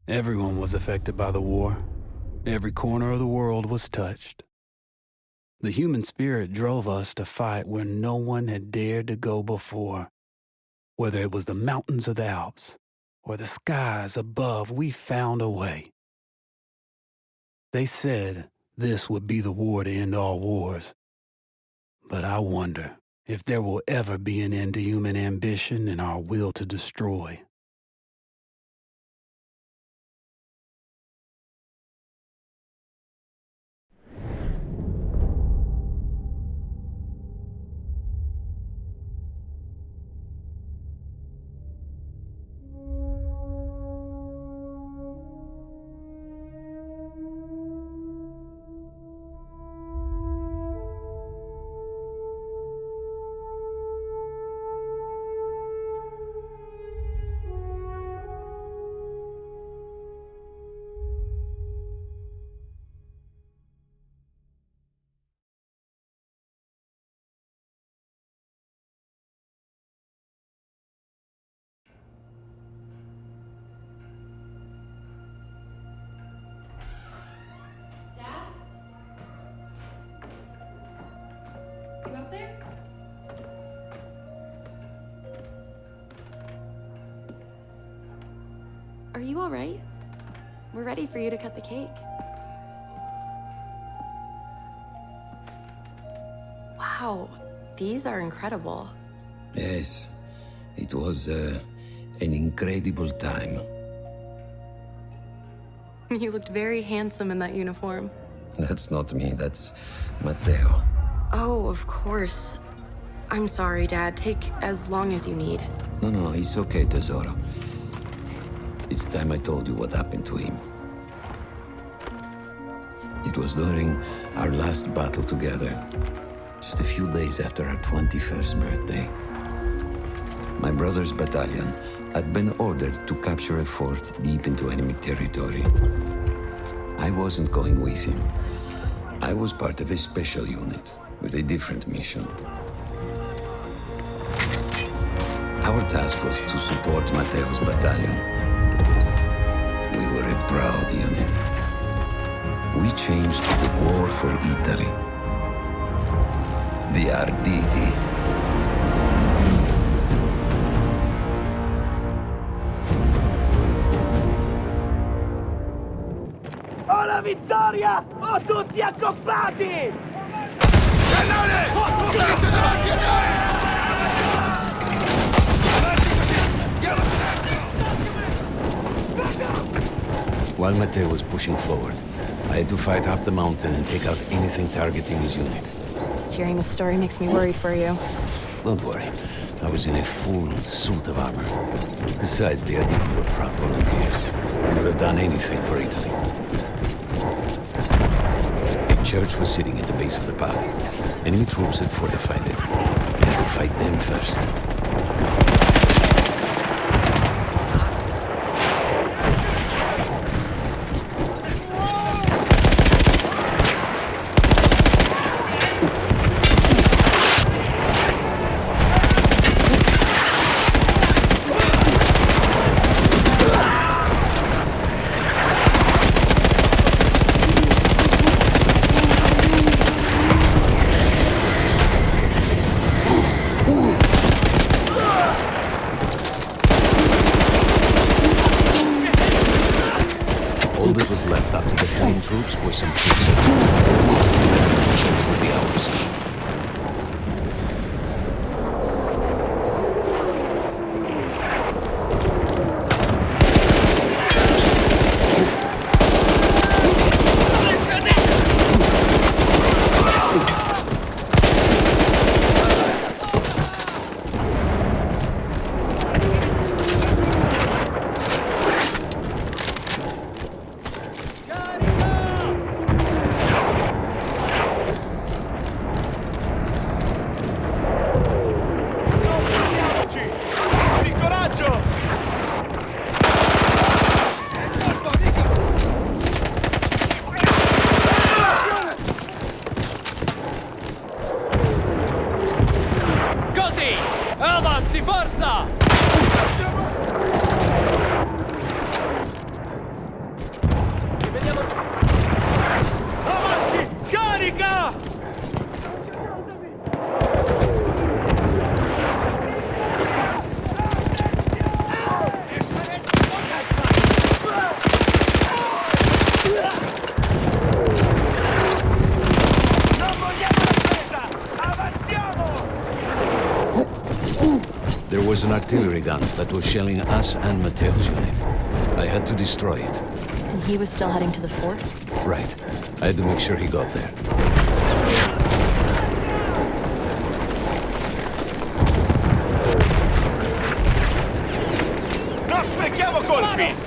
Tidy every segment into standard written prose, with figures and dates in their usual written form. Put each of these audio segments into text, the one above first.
Everyone was affected by the war. Every corner of the world was touched. The human spirit drove us to fight where no one had dared to go before. Whether it was the mountains of the Alps or the skies above, we found a way. They said this would be the war to end all wars. But I wonder if there will ever be an end to human ambition and our will to destroy. You up there? Are you all right? We're ready for you to cut the cake. Wow, these are incredible. Yes, it was an incredible time. You looked very handsome in that uniform. That's not me, that's Matteo. Oh, of course. I'm sorry, Dad. Take as long as you need. No, it's okay, Tesoro. It's time I told you what happened to him. It was during our last battle together, just a few days after our 21st birthday. My brother's battalion had been ordered to capture a fort deep into enemy territory. I wasn't going with him. I was part of a special unit with a different mission. Our task was to support Matteo's battalion. We were a proud unit. We changed the war for Italy. The Arditi. O la vittoria o tutti accoppati! Cannone! Subito davanti a noi! Avanti così! Diamo While Matteo was pushing forward, I had to fight up the mountain and take out anything targeting his unit. Just hearing the story makes me worry for you. Don't worry, I was in a full suit of armor. Besides, the Arditi were proud volunteers. They would have done anything for Italy. A church was sitting at the base of the path. Enemy troops had fortified it. I had to fight them first. All that was left after the fleeing troops were some foot soldiers. The church would be ours. was an artillery gun that was shelling us and Matteo's unit. I had to destroy it. And he was still heading to the fort? Right. I had to make sure he got there. Non sprechiamo colpi!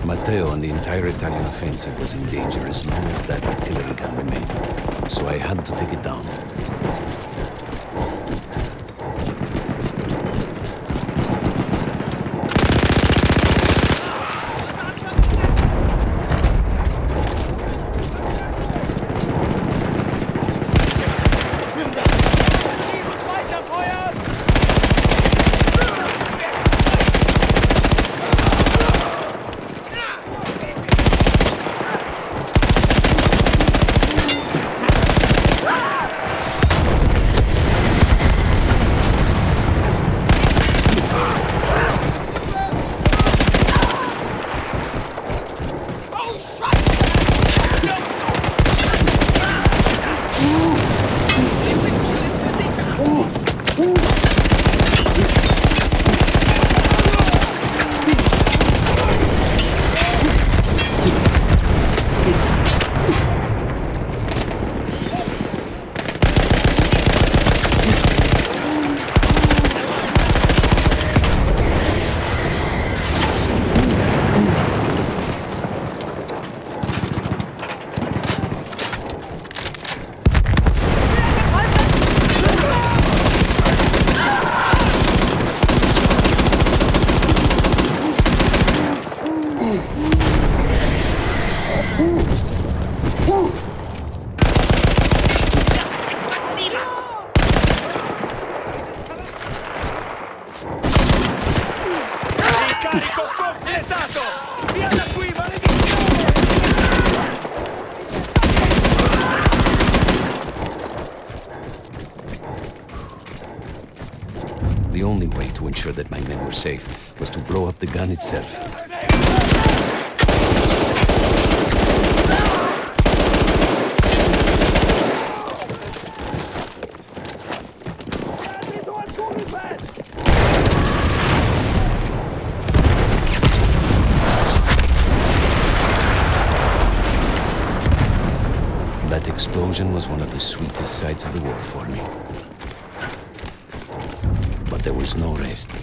Matteo and the entire Italian offensive was in danger as long as that artillery gun remained, so I had to take it down. The only way to ensure that my men were safe was to blow up the gun itself. That explosion was one of the sweetest sights of the war for me. But there was no rest.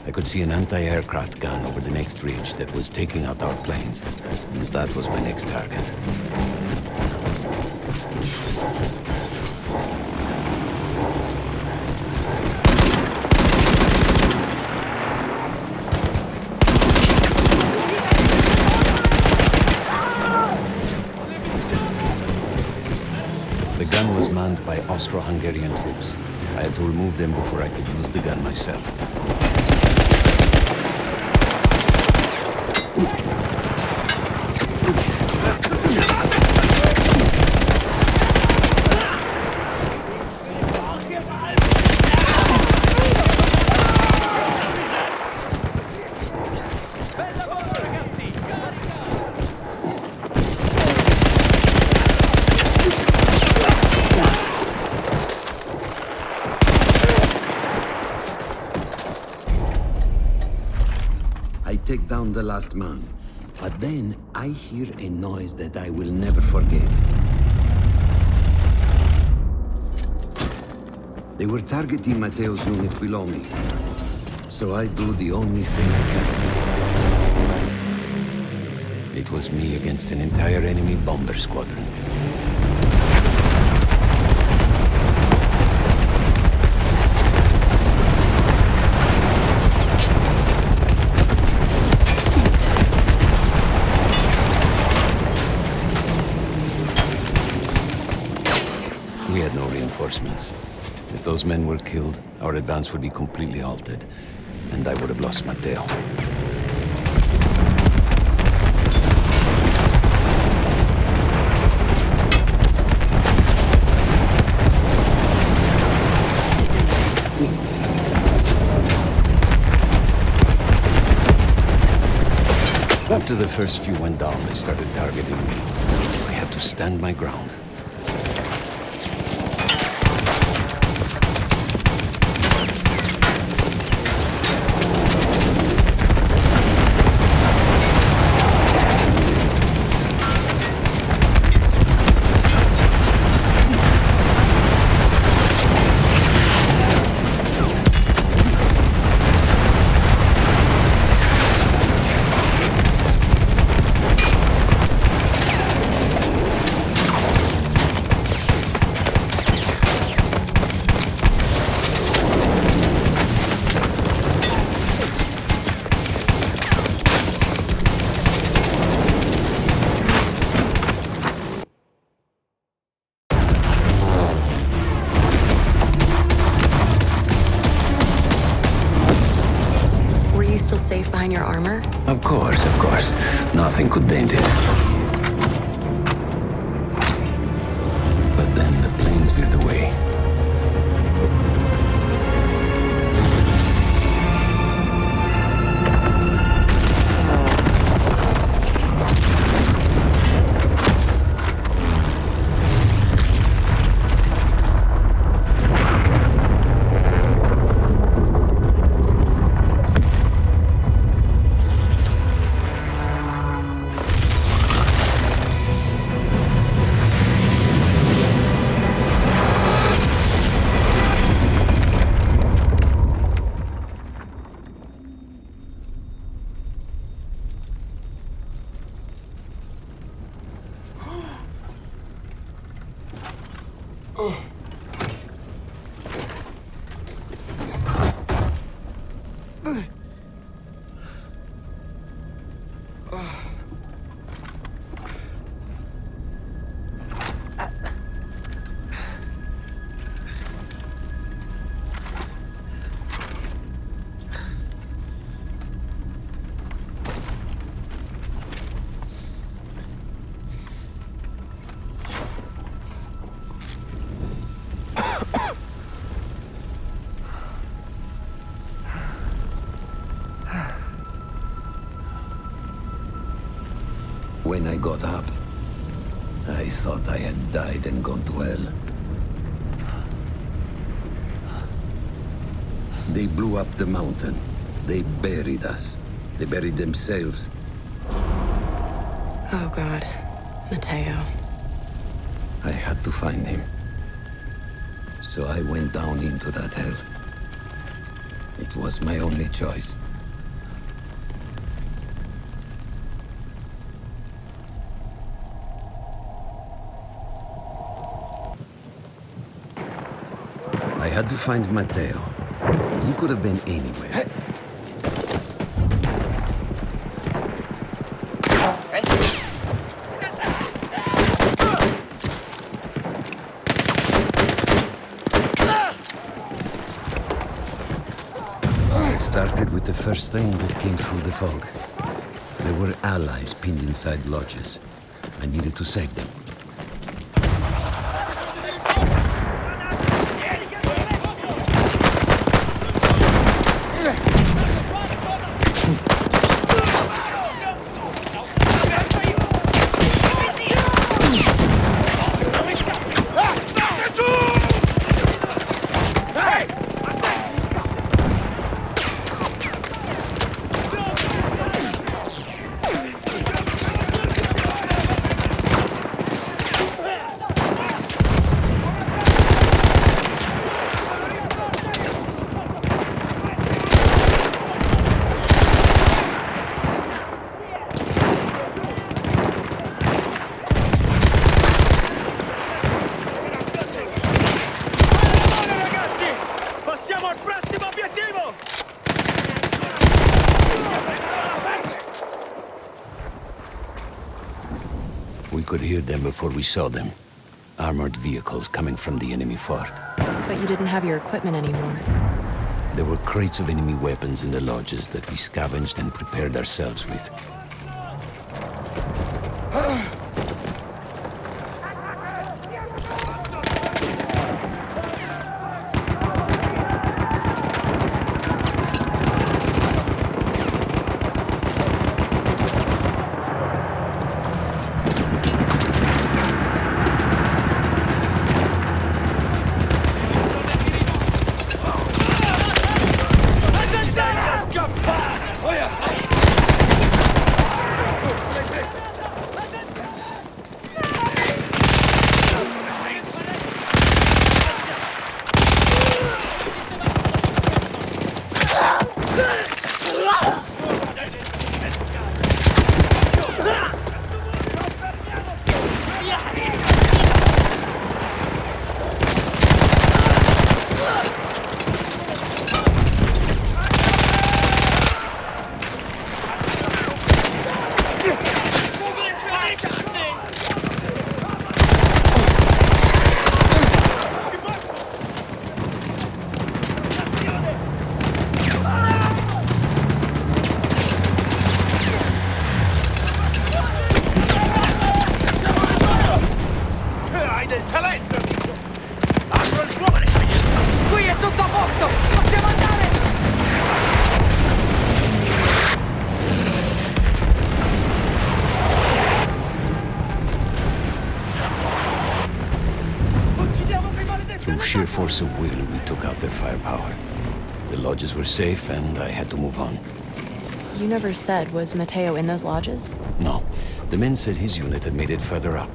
I could see an anti-aircraft gun over the next ridge that was taking out our planes. And that was my next target. The gun was manned by Austro-Hungarian troops. I had to remove them before I could use the gun myself. I take down the last man, but then I hear a noise that I will never forget. They were targeting Matteo's unit below me, so I do the only thing I can. It was me against an entire enemy bomber squadron. We had no reinforcements. If those men were killed, our advance would be completely halted. and I would have lost Matteo. After the first few went down, they started targeting me. I had to stand my ground. Still safe behind your armor? Of course, of course. Nothing could dent it. But then the planes veered away. When I got up, I thought I had died and gone to hell. They blew up the mountain. They buried us. They buried themselves. Oh, God. Matteo. I had to find him. So I went down into that hell. It was my only choice. I had to find Matteo. He could have been anywhere. I started with the first thing that came through the fog. There were allies pinned inside lodges. I needed to save them. We could hear them before we saw them. Armored vehicles coming from the enemy fort. But you didn't have your equipment anymore. There were crates of enemy weapons in the lodges that we scavenged and prepared ourselves with. Hai del talento! Apro il fuoco! Qui è tutto a posto! Possiamo andare! Through sheer force of will, we took out their firepower. The lodges were safe, and I had to move on. You never said, was Mateo in those lodges? No, the men said his unit had made it further up.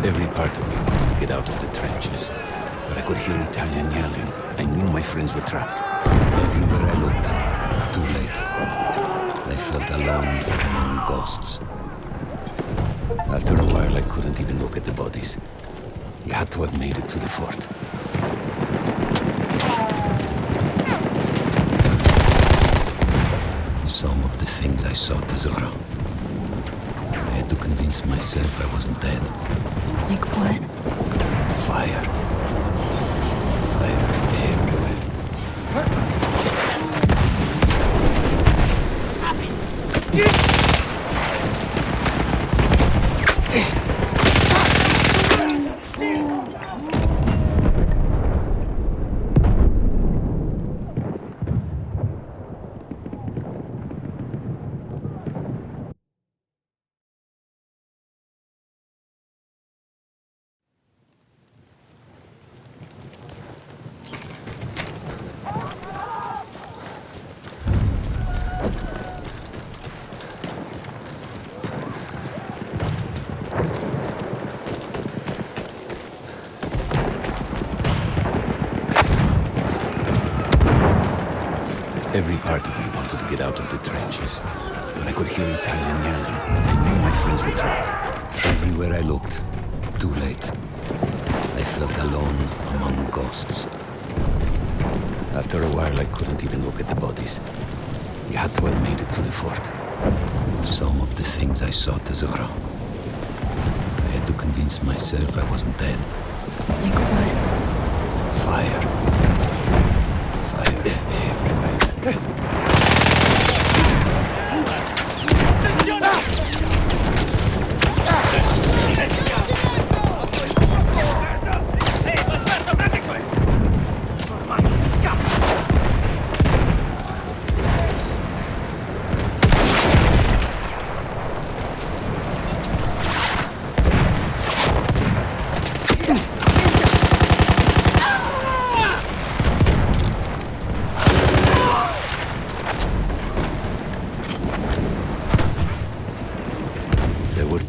Every part of me wanted to get out of the trenches, but I could hear Italian yelling. I knew my friends were trapped. Everywhere I looked, too late. I felt alone among ghosts. After a while, I couldn't even look at the bodies. You had to have made it to the fort. Some of the things I saw, Tesoro. I had to convince myself I wasn't dead. Like what? Fire. Fire everywhere. Every part of me wanted to get out of the trenches, but I could hear Italian yelling. I knew my friends were trapped. Everywhere I looked, too late. I felt alone among ghosts. After a while, I couldn't even look at the bodies. You had to have made it to the fort. Some of the things I saw, Tesoro. I had to convince myself I wasn't dead. Like what? Fire. Fire everywhere.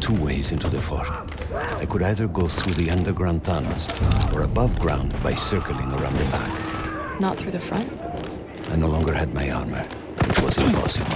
Two ways into the fort. I could either go through the underground tunnels or above ground by circling around the back. Not through the front? I no longer had my armor. It was impossible.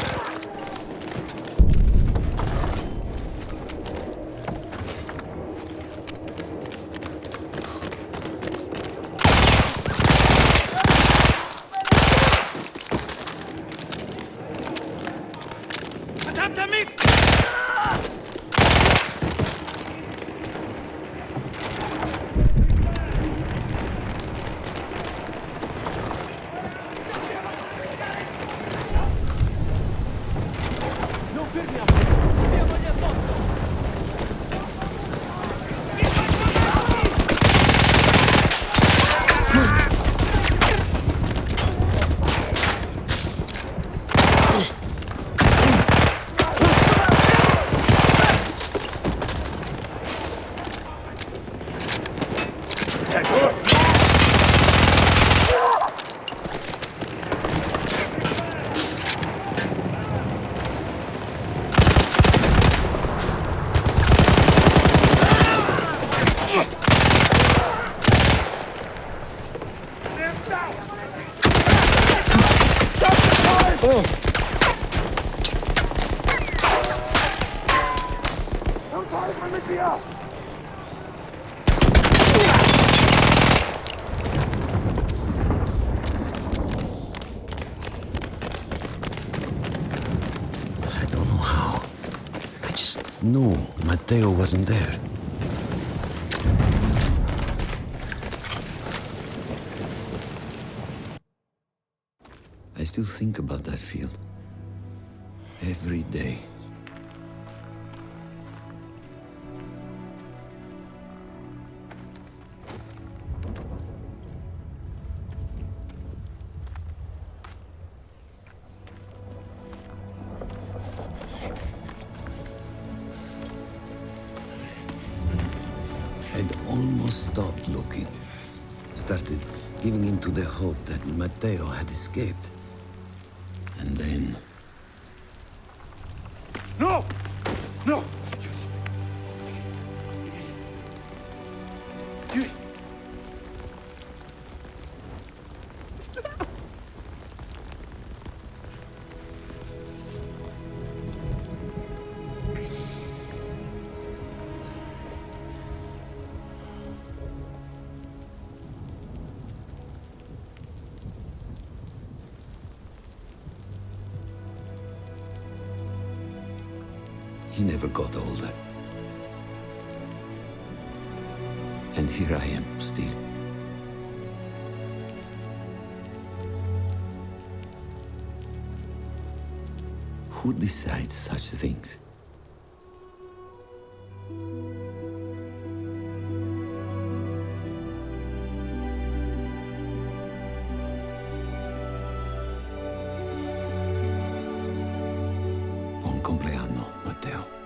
I don't know how. I just knew Matteo wasn't there. I still think about that field. Every day. I'd almost stopped looking. Started giving in to the hope that Matteo had escaped. And then... No! No! You... He never got older. And here I am, still. Who decides such things? Buon compleanno, Matteo.